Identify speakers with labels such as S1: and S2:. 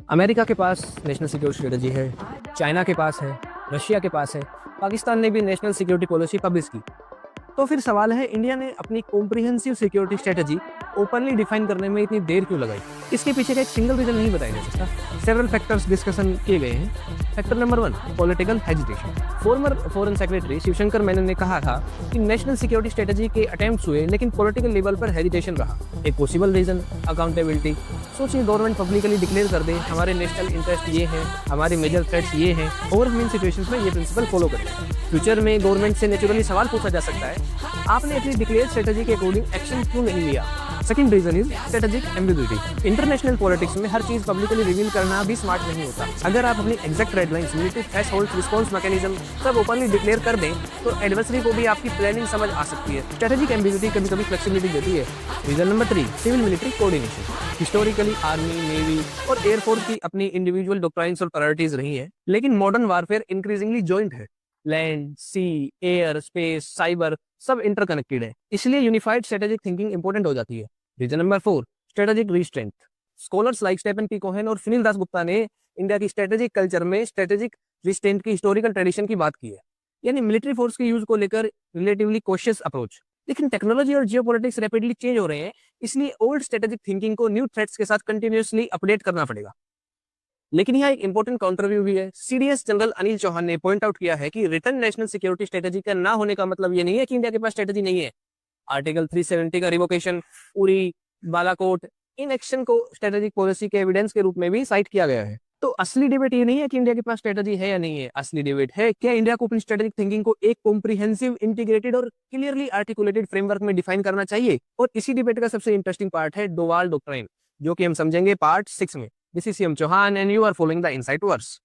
S1: America के पास national security strategy है, China के पास है, रशिया के पास है, पाकिस्तान ने भी नेशनल सिक्योरिटी पॉलिसी पब्लिश की। तो फिर सवाल है, इंडिया ने अपनी comprehensive security strategy openly define करने में इतनी देर क्यों लगाई? इसके पीछे का एक सिंगल रीजन नहीं बताया जा सकता। सेवरल फैक्टर्स डिस्कशन किए गए हैं। Factor number 1, political hesitation. Farmer foreign secretary Shivshankar Menon ने कहा था कि नेशनल सिक्योरिटी स्ट्रेटजी के अटेम्प्ट्स हुए, लेकिन पॉलिटिकल लेवल पर हेजिटेशन रहा। एक पॉसिबल रीजन, अकाउंटेबिलिटी। सोचिए, गवर्नमेंट पब्लिकली डिक्लेयर कर दे हमारे नेशनल इंटरेस्ट ये हैं, हमारे मेजर थ्रेट्स ये हैं, और हम इन सिचुएशंस में ये प्रिंसिपल फॉलो करें। फ्यूचर में गवर्नमेंट से नेचुरली सवाल पूछा जा सकता है, आपने अपनी डिक्लेयर स्ट्रेटजी के अकॉर्डिंग एक्शन क्यों नहीं लिया? Second reason is strategic ambiguity. International politics में हर चीज पब्लिकली रिवील करना भी स्मार्ट नहीं होता। अगर आप अपनी exact red lines, military threshold, response mechanism सब ओपनली डिक्लेयर कर दें तो एडवर्सरी को भी आपकी प्लानिंग समझ आ सकती है। स्ट्रेटेजिक एम्बिग्यूटी कभी कभी फ्लेक्सिबिलिटी देती है। Reason number 3, civil military coordination. Historically army, navy और एयरफोर्स की अपनी इंडिविजुअल डॉक्ट्राइन्स और प्रायोरिटीज रही है, लेकिन मॉडर्न वारफेयर इंक्रीजिंगली जॉइंट है। Land, sea, air, space, cyber सब इंटरकनेक्टेड है, इसलिए यूनिफाइड स्ट्रेटेजिक थिंकिंग इंपॉर्टेंट हो जाती है। Reason number 4, strategic restraint. Scholars like Stephen P Cohen और सुनील दास गुप्ता ने इंडिया की स्ट्रेटेजिक कल्चर में स्ट्रेटेजिक रिस्ट्रेंथ की हिस्टोरिकल ट्रेडिशन की बात की है, यानी मिलिट्री फोर्स के यूज को लेकर रिलेटिवली कॉशियस अप्रोच। लेकिन टेक्नोलॉजी और जियोपॉलिटिक्स रैपिडली चेंज हो रहे हैं, इसलिए ओल्ड स्ट्रेटेजिक थिंकिंग को न्यू थ्रेट्स के साथ कंटिन्यूअसली अपडेट करना पड़ेगा। लेकिन यहाँ एक इंपॉर्टेंट काउंटर व्यू भी है। सीडीएस जनरल अनिल चौहान ने पॉइंट आउट किया है कि रिटर्न नेशनल सिक्योरिटी स्ट्रेटेजी का ना होने का मतलब ये नहीं है कि इंडिया के पास स्ट्रेटेजी नहीं है। आर्टिकल 370 का revocation, Uri, Balakot, in action को स्ट्रेटेजिक पॉलिसी के एविडेंस के रूप में भी साइट किया गया है। तो असली डिबेट ये नहीं है कि इंडिया के पास स्ट्रेटेजी है या नहीं है, असली डिबेट है क्या इंडिया को अपनी स्ट्रेटेजिक थिंकिंग को एक कॉम्प्रिहेंसिव, इंटीग्रेटेड और क्लियरली आर्टिकुलेटेड फ्रेमवर्क में डिफाइन करना चाहिए। और इसी डिबेट का सबसे इंटरेस्टिंग पार्ट है डोवाल डॉक्ट्राइन, जो कि हम समझेंगे पार्ट 6 में। This is CM Chauhan and you are following the insight verse.